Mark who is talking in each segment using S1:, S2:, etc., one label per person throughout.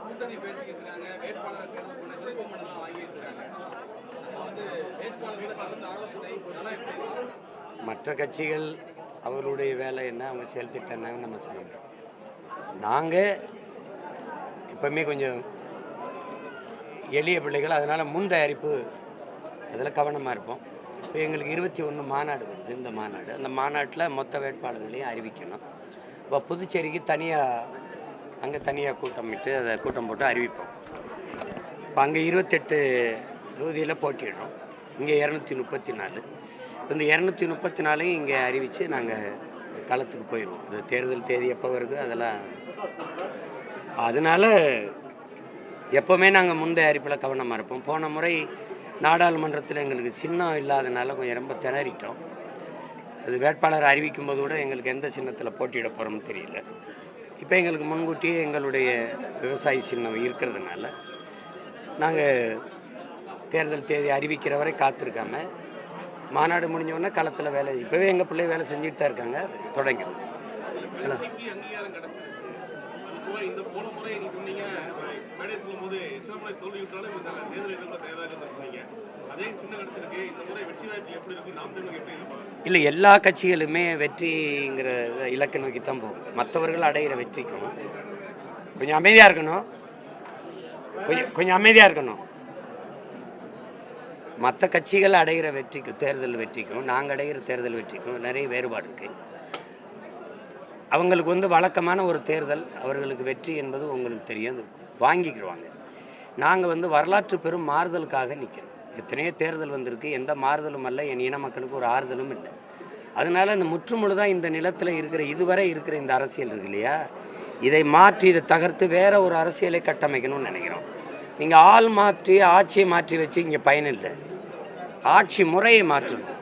S1: கூட்டணி பேசிக்கிட்டு இருக்காங்க, வேட்பாளர் தேர்வு பண்ண விருப்ப மனுலாம் வாங்கிட்டு இருக்காங்க. நம்ம வந்து வேட்பாளர்களோட கலந்து ஆலோசனை இதெல்லாம்
S2: மற்ற கட்சிகள் அவர்களுடைய வேலை என்ன, அவங்க செயல் திட்டம் என்னன்னு நம்ம சொல்ல முடியும். நாங்கள் எப்பவுமே கொஞ்சம் எளிய பிள்ளைகள், அதனால் முன் தயாரிப்பு அதில் கவனமாக இருப்போம். இப்போ எங்களுக்கு 21 மாநாடு வருது. இந்த மாநாடு, அந்த மாநாட்டில் மொத்த வேட்பாளர்களையும் அறிவிக்கணும். இப்போ புதுச்சேரிக்கு தனியாக கூட்டமிட்டு அதை கூட்டம் போட்டு அறிவிப்போம். இப்போ அங்கே 28 தொகுதியில் போட்டிடுறோம். இங்கே 234. இந்த 234 இங்கே அறிவித்து நாங்கள் களத்துக்கு போயிடுவோம். இந்த தேர்தல் தேதி எப்போ வருது அதெல்லாம். அதனால் எப்போவுமே நாங்கள் முன் தயாரிப்பில் கவனமாக இருப்போம். போன முறை நாடாளுமன்றத்தில் எங்களுக்கு சின்னம் இல்லாதனால கொஞ்சம் ரொம்ப திணறிட்டோம். அது வேட்பாளர் அறிவிக்கும் போது கூட எங்களுக்கு எந்த சின்னத்தில் போட்டியிட போகிறோம்னு தெரியல. இப்போ எங்களுக்கு முன்கூட்டியே எங்களுடைய விவசாயி சின்னம் இருக்கிறதுனால நாங்கள் தேர்தல் தேதி அறிவிக்கிற வரை காத்திருக்காம மாநாடு முடிஞ்சோடனே களத்தில் வேலை, இப்போவே எங்கள் பிள்ளை வேலை செஞ்சுட்டு தான் இருக்காங்க. அது தொடங்கிடும். இல்லை, எல்லா கட்சிகளுமே வெற்றிங்கிற இலக்கை நோக்கி தான் போகும். மற்றவர்கள் அடைகிற வெற்றிக்கும் கொஞ்சம் அமைதியாக இருக்கணும். கொஞ்சம் அமைதியாக இருக்கணும். மற்ற கட்சிகள் அடைகிற வெற்றிக்கும் தேர்தல் வெற்றிக்கும் நாங்கள் அடைகிற தேர்தல் வெற்றிக்கும் நிறைய வேறுபாடு இருக்குது. அவங்களுக்கு வந்து வழக்கமான ஒரு தேர்தல், அவர்களுக்கு வெற்றி என்பது உங்களுக்கு தெரியும், அது வாங்கிக்கிடுவாங்க. நாங்கள் வந்து வரலாற்று பெரும் மாறுதலுக்காக நிற்கிறோம். எத்தனையோ தேர்தல் வந்திருக்கு, எந்த மாறுதலும் அல்ல, என் இன மக்களுக்கு ஒரு ஆறுதலும் இல்லை. அதனால இந்த முற்றுமுழுதான் இந்த நிலத்தில் இருக்கிற இதுவரை இருக்கிற இந்த அரசியல் இருக்கு இல்லையா, இதை மாற்றி இதை தகர்த்து வேற ஒரு அரசியலை கட்டமைக்கணும்னு நினைக்கிறோம். நீங்கள் ஆள் மாற்றி ஆட்சியை மாற்றி வச்சு இங்கே பயனில்லை. ஆட்சி முறையை மாற்றணும்.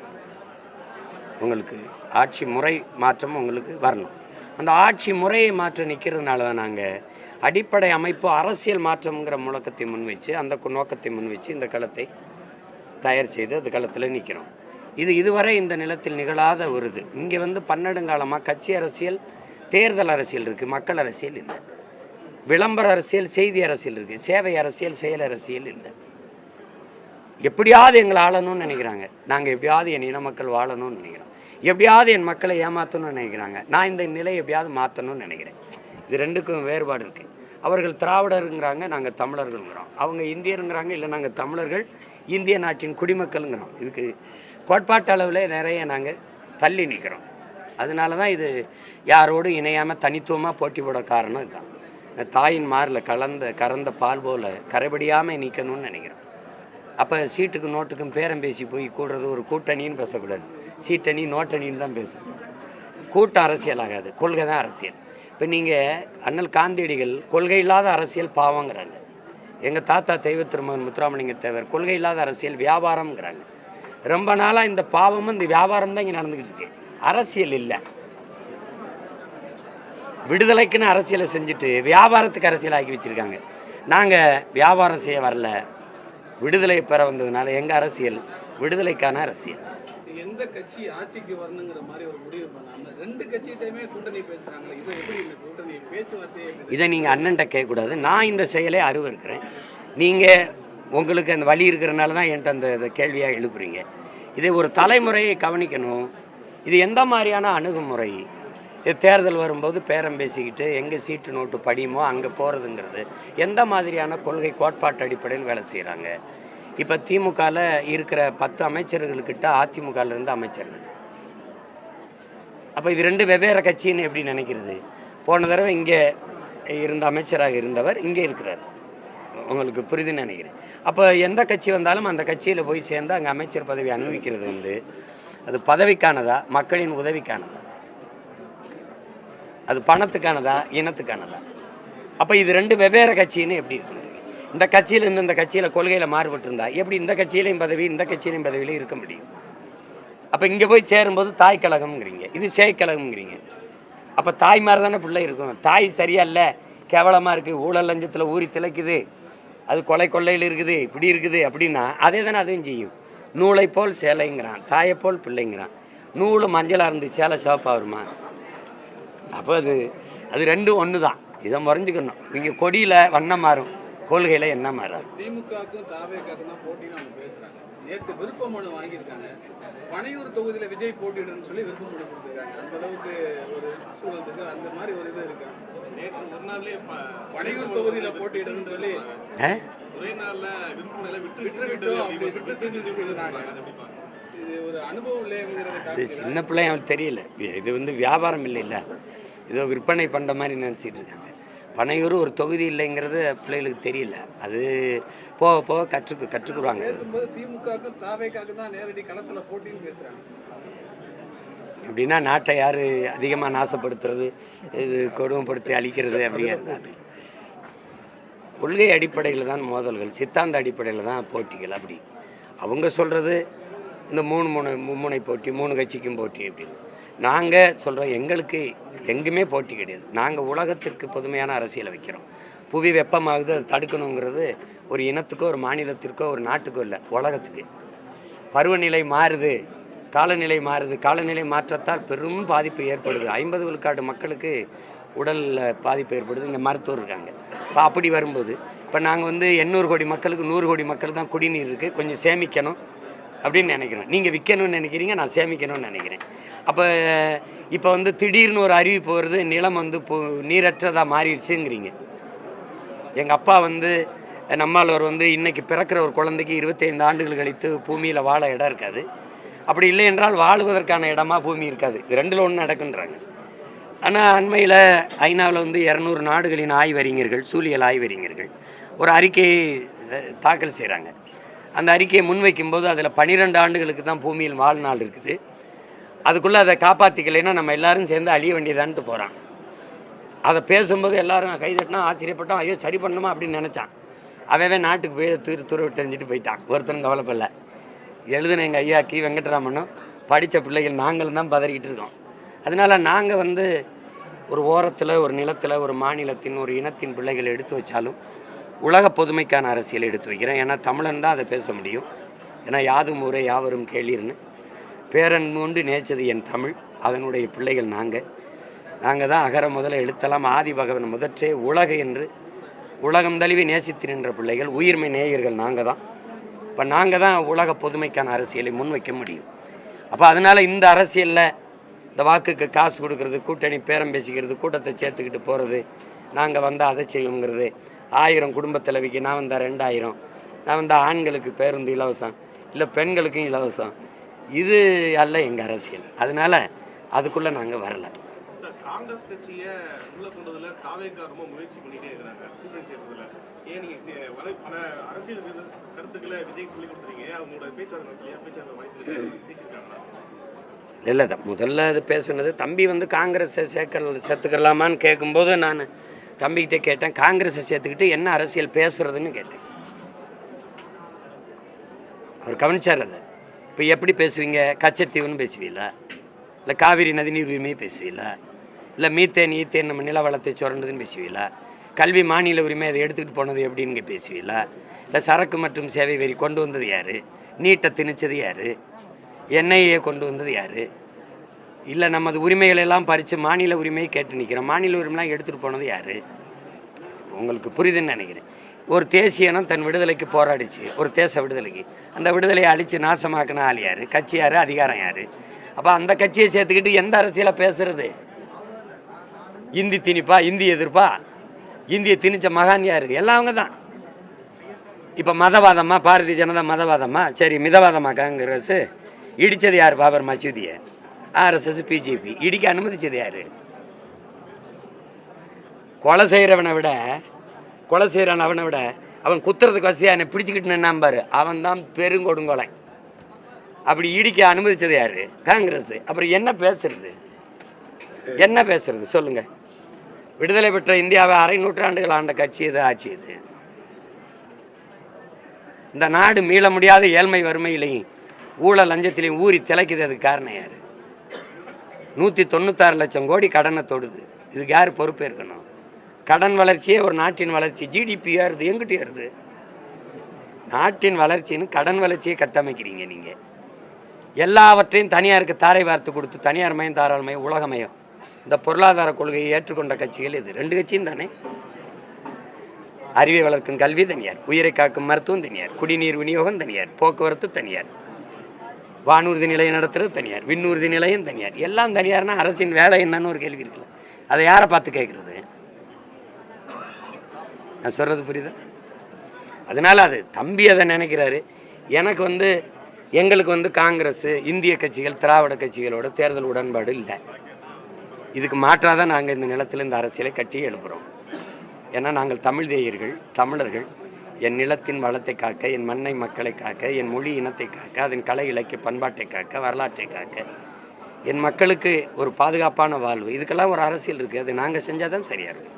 S2: உங்களுக்கு ஆட்சி முறை மாற்றம் உங்களுக்கு வரணும். அந்த ஆட்சி முறையை மாற்ற நிற்கிறதுனால தான் நாங்கள் அடிப்படை அமைப்பு அரசியல் மாற்றம்ங்கிற முழக்கத்தை முன்வச்சு, அந்த நோக்கத்தை முன்வச்சு இந்த களத்தை தயார் செய்து அந்த களத்தில் நிற்கிறோம். இதுவரை இந்த நிலத்தில் நிகழாத ஒரு இது. இங்கே வந்து பன்னெடுங்காலமாக கட்சி அரசியல், தேர்தல் அரசியல் இருக்குது, மக்கள் அரசியல் இல்லை. விளம்பர அரசியல், செய்தி அரசியல் இருக்குது, சேவை அரசியல், செயல் அரசியல் இல்லை. எப்படியாவது எங்களை ஆளணும்னு நினைக்கிறாங்க. நாங்கள் எப்படியாவது என் இன மக்கள் வாழணும்னு நினைக்கிறோம். எப்படியாவது என் மக்களை ஏமாற்றணும்னு நினைக்கிறாங்க. நான் இந்த நிலையை எப்படியாவது மாற்றணும்னு நினைக்கிறேன். இது ரெண்டுக்கும் வேறுபாடு இருக்குது. அவர்கள் திராவிடருங்கிறாங்க, நாங்கள் தமிழர்களுங்கிறோம். அவங்க இந்தியருங்கிறாங்க, இல்லை நாங்கள் தமிழர்கள் இந்திய நாட்டின் குடிமக்கள்ங்கிறோம். இதுக்கு கோட்பாட்டு அளவில் நிறைய நாங்கள் தள்ளி நிற்கிறோம். அதனால தான் இது யாரோடு இணையாமல் தனித்துவமாக போட்டி போட காரணம் இதுதான். தாயின் மாரில் கறந்த பால் போல் கரைபடியாமல் நிற்கணும்னு நினைக்கிறோம். அப்போ சீட்டுக்கும் நோட்டுக்கும் பேரம் பேசி போய் கூடுறது ஒரு கூட்டணின்னு பேசக்கூடாது. சீட்டணி நோட்டணின்னு தான் பேசணும். கூட்டம் அரசியல் ஆகாது, கொள்கை தான் அரசியல். இப்போ நீங்கள் அண்ணல் காந்தியடிகள் கொள்கை இல்லாத அரசியல் பாவங்கிறாங்க. எங்கள் தாத்தா தெய்வ திருமகன் முத்துராமலிங்க தேவர் கொள்கை இல்லாத அரசியல் வியாபாரம்ங்கிறாங்க. ரொம்ப நாளாக இந்த பாவமும் இந்த வியாபாரம் தான் இங்கே நடந்துக்கிட்டு இருக்கு. அரசியல் இல்லை. விடுதலைக்குன்னு அரசியலை செஞ்சுட்டு வியாபாரத்துக்கு அரசியல் ஆக்கி வச்சுருக்காங்க. நாங்கள் வியாபாரம் செய்ய வரல, விடுதலை பெற வந்ததுனால எங்கள் அரசியல் விடுதலைக்கான அரசியல்.
S1: எந்த கட்சி ஆட்சிக்கு வரணுங்கிற மாதிரி ஒரு முடிவு பண்ணாங்க. ரெண்டு கட்சிகிட்டையுமே கூட்டணி பேசுகிறாங்க. இது எப்படி இந்த கூட்டணி பேச்சுவார்த்தையை?
S2: இதை நீங்கள் அண்ணன்ட்ட கேட்கக்கூடாது. நான் இந்த செயலை இருக்கிறேன். நீங்கள் உங்களுக்கு அந்த வழி இருக்கிறனால தான் என்கிட்ட அந்த கேள்வியாக எழுப்புறீங்க. இதை ஒரு தலைமுறையை கவனிக்கணும். இது எந்த மாதிரியான அணுகுமுறை? இது தேர்தல் வரும்போது பேரம் பேசிக்கிட்டு எங்கே சீட்டு நோட்டு படியுமோ அங்கே போகிறதுங்கிறது எந்த மாதிரியான கொள்கை கோட்பாட்டு அடிப்படையில் வேலை செய்கிறாங்க? இப்போ திமுகவில் இருக்கிற 10 அமைச்சர்கள்கிட்ட அதிமுகவிலிருந்து அமைச்சர்கள். அப்போ இது ரெண்டு வெவ்வேறு கட்சின்னு எப்படி நினைக்கிறது? போன தடவை இங்கே இருந்த அமைச்சராக இருந்தவர் இங்கே இருக்கிறார். உங்களுக்கு புரிதுன்னு நினைக்கிறேன். அப்போ எந்த கட்சி வந்தாலும் அந்த கட்சியில் போய் சேர்ந்து அங்கே அமைச்சர் பதவி அனுபவிக்கிறது வந்து அது பதவிக்கானதா, மக்களின் உதவிக்கானதா, அது பணத்துக்கானதா, இனத்துக்கானதா? அப்போ இது ரெண்டு வெவ்வேறு கட்சின்னு எப்படி இருக்கு? இந்த கட்சியிலேருந்து இந்த கட்சியில் கொள்கையில் மாறுபட்டு இருந்தால் எப்படி இந்த கட்சியிலையும் பதவி இந்த கட்சியிலையும் பதவியிலையும் இருக்க முடியும்? அப்போ இங்கே போய் சேரும்போது தாய் கழகம்ங்கிறீங்க, இது சேய்க்கழகம்ங்கிறீங்க. அப்போ தாய் மாதிரி தானே பிள்ளை இருக்கும். தாய் சரியா இல்லை, கேவலமாக இருக்குது, ஊழல் லஞ்சத்தில் ஊறி திளைக்குது, அது கொள்ளையில் இருக்குது, இப்படி இருக்குது அப்படின்னா அதே தானே அதையும் செய்யும். நூலை போல் சேலைங்கிறான், தாயை போல் பிள்ளைங்கிறான். நூல் மஞ்சளாக இருந்து சேலை சிவப்பாக வருமா? அப்போ அது ரெண்டும் ஒன்று தான். இதை முறைஞ்சுக்கணும். இங்கே கொடியில் வண்ணம் மாறும், கொள்கையில் என்ன மாறாது.
S1: திமுகவுக்கும் தாவேக்காக்கும் தான் போட்டின்னு அவங்க பேசுறாங்க. நேற்று விருப்ப மனு வாங்கியிருக்காங்க. பனையூர் தொகுதியில் விஜய் போட்டியிடணும்னு சொல்லி விருப்ப மனு கொடுத்துருக்காங்க. அந்த அளவுக்கு ஒரு சூழல் இருக்கு. அந்த மாதிரி ஒரு இது இருக்கு. நேற்று ஒரு நாள்லேயே பனையூர் தொகுதியில் போட்டியிடணும்னு சொல்லி ஒரே நாளில் விட்டுவிட்டோம் அப்படி விட்டு தெரிஞ்சு செய்தாங்க. இது ஒரு அனுபவம் இல்லைங்கிறது.
S2: இது சின்ன பிள்ளைங்க அவங்களுக்கு தெரியல. இது வந்து வியாபாரம் இல்லைல்ல, ஏதோ விற்பனை பண்ணுற மாதிரி நினச்சிட்டு இருக்காங்க. பனையூர் ஒரு தொகுதி இல்லைங்கிறது பிள்ளைகளுக்கு தெரியல. அது போக போக கற்றுக்குறாங்க.
S1: பேசும்போது திமுகவுக்கு தாவேக்காக்கு தான் நேரடி களத்தில் போட்டின்னு பேசுகிறாங்க.
S2: அப்படின்னா நாட்டை யார் அதிகமாக நாசப்படுத்துறது, இது கொடுமைப்படுத்தி அழிக்கிறது அப்படிங்கிறது. அது கொள்கை அடிப்படையில் தான் மோதல்கள், சித்தாந்த அடிப்படையில் தான் போட்டிகள். அப்படி அவங்க சொல்கிறது இந்த மும்முனை போட்டி, 3 கட்சிக்கும் போட்டி அப்படின்னு. நாங்கள் சொல்கிறோம், எங்களுக்கு எங்குமே போட்டி கிடையாது. நாங்கள் உலகத்திற்கு பொதுமையான அரசியலை வைக்கிறோம். புவி வெப்பமாகுது, அதை தடுக்கணுங்கிறது ஒரு இனத்துக்கோ ஒரு மாநிலத்திற்கோ ஒரு நாட்டுக்கோ இல்லை, உலகத்துக்கு. பருவநிலை மாறுது, காலநிலை மாறுது. காலநிலை மாற்றத்தால் பெரும் பாதிப்பு ஏற்படுது. 50 விழுக்காடு மக்களுக்கு உடலில் பாதிப்பு ஏற்படுது. இங்கே மருத்துவர் இருக்காங்க. இப்போ அப்படி வரும்போது இப்போ நாங்கள் வந்து 800 கோடி மக்களுக்கு 100 கோடி மக்கள் தான் குடிநீர் இருக்குது, கொஞ்சம் சேமிக்கணும் அப்படின்னு நினைக்கிறேன். நீங்கள் விற்கணும்னு நினைக்கிறீங்க, நான் சேமிக்கணும்னு நினைக்கிறேன். அப்போ இப்போ வந்து திடீர்னு ஒரு அறிவிப்பு வருது, நிலம் வந்து நீரற்றதாக மாறிடுச்சுங்கிறீங்க. எங்கள் அப்பா வந்து நம்மாழ்வார் வந்து இன்றைக்கி பிறக்கிற ஒரு குழந்தைக்கு 25 ஆண்டுகள் கழித்து பூமியில் வாழ இடம் இருக்காது. அப்படி இல்லை என்றால் வாழ்வதற்கான இடமா பூமி இருக்காது. இது 2ல் 1 நடக்குன்றாங்க. ஆனால் அண்மையில் ஐநாவில் வந்து 200 நாடுகளின் ஆய்வறிஞர்கள், சூழியல் ஆய்வறிஞர்கள் ஒரு அறிக்கையை தாக்கல் செய்கிறாங்க. அந்த அறிக்கையை முன்வைக்கும்போது அதில் 12 ஆண்டுகளுக்கு தான் பூமியில் வாழ்நாள் இருக்குது. அதுக்குள்ளே அதை காப்பாற்றிக்கலைன்னா நம்ம எல்லாரும் சேர்ந்து அழிய வேண்டியதான்ட்டு போகிறான். அதை பேசும்போது எல்லாரும் கைதட்டினா ஆச்சரியப்பட்டோம். ஐயோ சரி பண்ணணுமா அப்படின்னு நினச்சான். அவன் நாட்டுக்கு போய் துருவ தெரிஞ்சுட்டு போயிட்டான். ஒருத்தரும் கவலைப்படல. எழுதுன எங்கள் ஐயா கி வெங்கட்ராமனும் படித்த பிள்ளைகள் நாங்களும் தான் பதறிக்கிட்டு இருக்கோம். அதனால் நாங்கள் வந்து ஒரு ஓரத்தில், ஒரு நிலத்தில், ஒரு மாநிலத்தின், ஒரு இனத்தின் பிள்ளைகளை எடுத்து வச்சாலும் உலக பொதுமைக்கான அரசியலை எடுத்து வைக்கிறேன். ஏன்னா தமிழன் தான் அதை பேச முடியும். ஏன்னா யாதும் ஊரே யாவரும் கேளீர்னு பேரன்பு கொண்டு நேச்சது என் தமிழ். அதனுடைய பிள்ளைகள் நாங்கள் தான் அகர முதல எழுத்தலாம் ஆதி பகவன் முதற்றே உலக என்று உலகம் தழுவி நேசித்து நின்ற பிள்ளைகள், உயிர்மை நேயர்கள் நாங்கள் தான். இப்போ நாங்கள் தான் உலக பொதுமைக்கான அரசியலை முன்வைக்க முடியும். அப்போ அதனால் இந்த அரசியலில் இந்த வாக்குக்கு காசு கொடுக்கறது, கூட்டணி பேரம் பேசிக்கிறது, கூட்டத்தை சேர்த்துக்கிட்டு போகிறது, நாங்கள் வந்தால் அதை செய்யணுங்கிறது, 1000 குடும்ப தலைவிக்கு நான் வந்தால் 2000, நான் வந்தால் ஆண்களுக்கு பேருந்து இலவசம், இல்லை பெண்களுக்கும் இலவசம், இது அல்ல எங்கள் அரசியல். அதனால் அதுக்குள்ளே நாங்கள் வரலை.
S3: காங்கிரஸ் கட்சியை உள்ள கொண்டதுல தாவேக்கா ரொம்ப முயற்சி பண்ணிட்டே இருக்கிறாங்க கூட்டணி சேர்றதுல. ஏன் நீங்க பல அரசியல் கருத்துக்களை விஜய் சொல்லி கொடுத்துறீங்க, அவங்களோட பேச்சாளர் வாய்ப்பு பேசியிருக்காங்களா?
S2: இல்லை தான் முதல்ல அது பேசுனது தம்பி வந்து காங்கிரஸை சேர்த்துக்கலாமான்னு கேட்கும்போது நான் தம்பிக்கிட்டே கேட்டேன், காங்கிரஸை சேர்த்துக்கிட்டு என்ன அரசியல் பேசுறதுன்னு கேட்டேன். அவர் கவனிச்சார். அதை இப்போ எப்படி பேசுவீங்க? கச்சத்தீவுன்னு பேசுவீங்களா, இல்லை காவிரி நதிநீர் உரிமையை பேசுவீங்களா, இல்லை மீத்தேன் ஈத்தேன் நம்ம நில வளத்தை சுரண்டதுன்னு பேசுவீங்களா, கல்வி மாநில உரிமை அதை எடுத்துக்கிட்டு போனது எப்படின்னு பேசுவீங்களா, இல்லை சரக்கு மற்றும் சேவை வரி கொண்டு வந்தது யார், நீட்டை திணிச்சது யார், என்ஐஏ கொண்டு வந்தது யார், இல்லை நமது உரிமைகளெல்லாம் பறித்து மாநில உரிமையை கேட்டு நிற்கிறோம், மாநில உரிமைலாம் எடுத்துகிட்டு போனது யார்? உங்களுக்கு புரியுதுன்னு நினைக்கிறேன். ஒரு தேசிய இனம் தன் விடுதலைக்கு போராடிச்சு, ஒரு தேச விடுதலைக்கு. அந்த விடுதலையை அழித்து நாசமாக்கின ஆள் யார்? கட்சி யார்? அதிகாரம் யார்? அப்போ அந்த கட்சியை சேர்த்துக்கிட்டு எந்த அரசியலை பேசுறது? இந்தி திணிப்பா, இந்தி எதிர்ப்பா, இந்தியை திணிச்ச மகான் யார்? எல்லாம் அவங்க தான். இப்போ மதவாதமா, பாரதிய ஜனதா மதவாதமா? சரி, மிதவாதமா காங்கிரஸ்? இடித்தது யார்? பாபர் மசூதியை. ஆர்எஸ்எஸ் பிஜேபி இடிக்க அனுமதிச்சது யார்? கொலை செய்கிறவனை விட அவன் குத்துறதுக்கு வசதியாக என்னை பிடிச்சிக்கிட்டு நின்னாம்பாரு, அவன் தான் பெருங்கொடுங்கொலை. அப்படி இடிக்க அனுமதிச்சது யார்? காங்கிரஸ். அப்புறம் என்ன பேசுறது சொல்லுங்க? விடுதலை பெற்ற இந்தியாவை 1/2 நூற்றாண்டுகள் ஆண்ட கட்சி இது, ஆட்சி இது. இந்த நாடு மீள முடியாத ஏழ்மை வறுமையிலையும் ஊழல் லஞ்சத்திலையும் ஊறி திளைக்குது. அதுக்கு காரணம் யார்? 196 லட்சம் கோடி கடனை தொடுது. இதுக்கு யார் பொறுப்பு இருக்கணும்? கடன் வளர்ச்சியே ஒரு நாட்டின் வளர்ச்சி. ஜிடிபி ஏறுது, எங்கிட்ட ஏறுது? நாட்டின் வளர்ச்சின்னு கடன் வளர்ச்சியை கட்டமைக்கிறீங்க நீங்கள். எல்லாவற்றையும் தனியாருக்கு தாரை வார்த்து கொடுத்து, தனியார் மயம், தாராளமயம், உலகமயம், இந்த பொருளாதார கொள்கையை ஏற்றுக்கொண்ட கட்சிகள் இது 2 கட்சியும் தானே. அறிவை வளர்க்கும் கல்வி தனியார், உயிரை காக்கும் மருத்துவம் தனியார், குடிநீர் விநியோகம் தனியார், போக்குவரத்து தனியார், வானூர்தி நிலையம் நடத்துறது தனியார், விண்ணூர்தி நிலையம் தனியார், எல்லாம் தனியார்னா அரசின் வேலை என்னன்னு ஒரு கேள்வி இருக்குல்ல. அதை யாரை பார்த்து கேட்குறது? நான் சொல்கிறது புரியுதா? அதனால் அது தம்பி அதை நினைக்கிறாரு. எனக்கு எங்களுக்கு காங்கிரஸ், இந்திய கட்சிகள், திராவிட கட்சிகளோட தேர்தல் உடன்பாடு இல்லை. இதுக்கு மாற்றாக தான் நாங்கள் இந்த நிலத்தில் இந்த அரசியலை கட்டி எழுப்புகிறோம். ஏன்னா நாங்கள் தமிழ் தேயர்கள், தமிழர்கள். என் நிலத்தின் வளத்தை காக்க, என் மண்ணை மக்களை காக்க, என் மொழி இனத்தை காக்க, அதன் கலை இலக்கிய பண்பாட்டை காக்க, வரலாற்றை காக்க, என் மக்களுக்கு ஒரு பாதுகாப்பான வாழ்வு, இதுக்கெல்லாம் ஒரு அரசியல் இருக்குது. அது நாங்கள் செஞ்சால் தான் சரியாக இருக்கும்.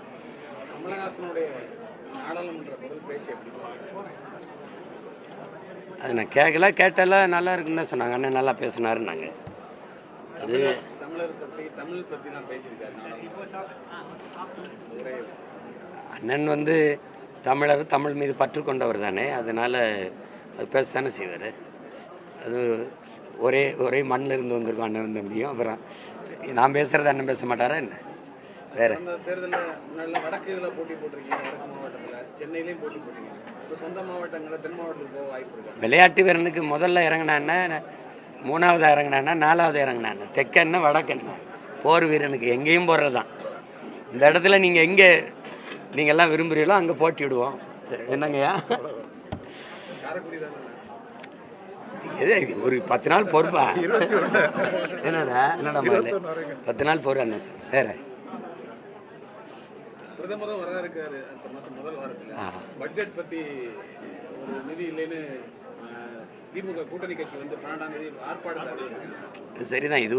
S2: அது நான் கேட்டாலாம் நல்லா இருக்குன்னு தான் சொன்னாங்க. அண்ணன் நல்லா பேசினாருன்னாங்க. அது அண்ணன் தமிழர், தமிழ் மீது பற்று கொண்டவர் தானே. அதனால் அது பேசத்தானே செய்வார். அது ஒரே மண்ணில் இருந்து வந்திருக்கோம் அண்ணன் தம்பியும். அப்புறம் நான் பேசுகிறது அண்ணன் பேச மாட்டாரா என்ன? வேறு
S1: தேர்தலில் முன்னாடி வடக்குல போட்டி போட்டிருக்கீங்க, வடக்கு மாவட்டத்தில், சென்னையிலையும் போட்டி போட்டிருக்கீங்க. சொந்த மாவட்டங்களில் தென் மாவட்டத்துக்கு போக வாய்ப்பு இருக்கு.
S2: விளையாட்டு வீரனுக்கு முதல்ல இறங்கினான்னா, 3வது இறங்கினான்னா, 4வது இறங்கினான்னா, தெற்கென்ன வடக்கென்ன, போர் வீரனுக்கு எங்கேயும் போகிறது தான். இந்த இடத்துல நீங்கள் எங்கே நீங்கள் எல்லாம் விரும்புகிறீங்களோ அங்கே போட்டிவிடுவோம். என்னங்கய்யா? எது ஒரு 10 நாள் பொறுப்பா? என்னடா 10 நாள் பொறு அண்ணன். வேற
S1: பிரதமரும் வர இருக்காரு அடுத்த மாசம் முதல் வாரத்தில். பட்ஜெட் பற்றி ஒரு நிதி இல்லைன்னு திமுக கூட்டணி கட்சி 12ஆம் தேதி ஆர்ப்பாட்டத்தை அறிவிச்சிருக்காங்க.
S2: சரிதான். இது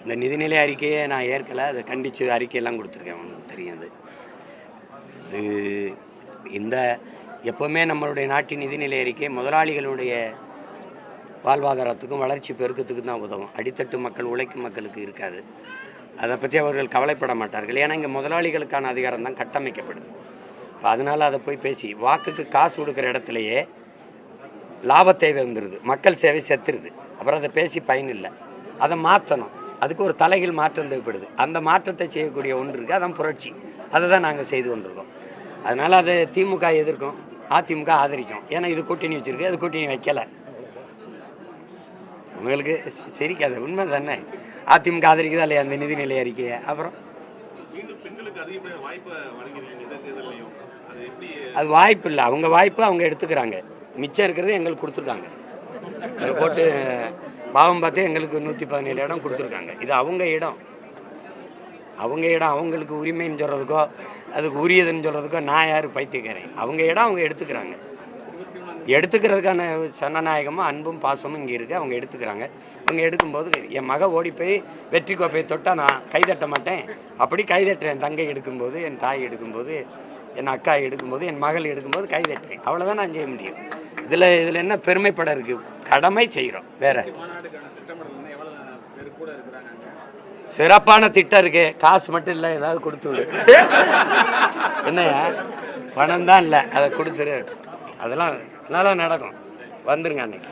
S2: இந்த நிதிநிலை அறிக்கையை நான் ஏற்கலை. அதை கண்டித்து அறிக்கையெல்லாம் கொடுத்துருக்கேன். அவனுக்கு தெரியாது. இந்த எப்போவுமே நம்மளுடைய நாட்டின் நிதிநிலை அறிக்கை முதலாளிகளுடைய வாழ்வாதாரத்துக்கும் வளர்ச்சி பெருக்கத்துக்கும் தான் உதவும். அடித்தட்டு மக்கள், உழைக்கும் மக்களுக்கு இருக்காது. அதை பற்றி அவர்கள் கவலைப்பட மாட்டார்கள். ஏன்னா இங்கே முதலாளிகளுக்கான அதிகாரம் தான் கட்டமைக்கப்படுது. இப்போ அதனால் அதை போய் பேசி வாக்குக்கு காசு கொடுக்குற இடத்துலையே லாபத்தை வந்துடுது, மக்கள் சேவை செத்துருது. அப்புறம் அதை பேசி பயன் இல்லை. அதை மாற்றணும். அதுக்கு ஒரு தலைகீழ் மாற்றம் தேவைப்படுது. அந்த மாற்றத்தை செய்யக்கூடிய ஒன்று இருக்குது, அதான் புரட்சி. அதை தான் நாங்கள் செய்து கொண்டிருக்கோம். அதனால் அதை திமுக எதிர்க்கும், அதிமுக ஆதரிக்கும். ஏன்னா இது கூட்டணி வச்சுருக்கு, அது கூட்டணி வைக்கலை. உங்களுக்கு சரிக்காது, உண்மை தானே. அதிமுக ஆதரிக்குதா இல்லையா அந்த நிதிநிலை அறிக்கையை? அப்புறம் அது வாய்ப்பு இல்லை. அவங்க வாய்ப்பு அவங்க எடுத்துக்கிறாங்க. மிச்சம் இருக்கிறது எங்களுக்கு கொடுத்துருக்காங்க. அதை போட்டு பாவம் பார்த்து எங்களுக்கு 117 இடம் கொடுத்துருக்காங்க. இது அவங்க இடம். அவங்களுக்கு உரிமைன்னு சொல்கிறதுக்கோ அதுக்கு உரியதுன்னு சொல்கிறதுக்கோ நான் யார் பைத்தியக்காரன்? அவங்க இடம் அவங்க எடுத்துக்கிறாங்க. எடுத்துக்கிறதுக்கான சனநாயகமும் அன்பும் பாசமும் இங்கே இருக்குது. அவங்க எடுத்துக்கிறாங்க. அவங்க எடுக்கும்போது என் மக ஓடி போய் வெற்றி கோப்பையை தொட்டால் நான் கைதட்ட மாட்டேன். அப்படி கைதட்டுறேன். என் தங்கை எடுக்கும்போது, என் தாய் எடுக்கும்போது, என் அக்கா எடுக்கும்போது, என் மகள் எடுக்கும்போது கைதட்டுறேன். அவ்வளோதான் நான் செய்ய முடியும். இதில் என்ன பெருமைப்பட இருக்குது? கடமை செய்கிறோம். வேற சிறப்பான திட்டம் இருக்கு. காசு மட்டும் இல்லை, ஏதாவது கொடுத்து விடு. என்னையா பணம் தான் இல்லை, அதை கொடுத்துரு. அதெல்லாம் நல்லா நடக்கும். வந்துருங்க அன்னைக்கு.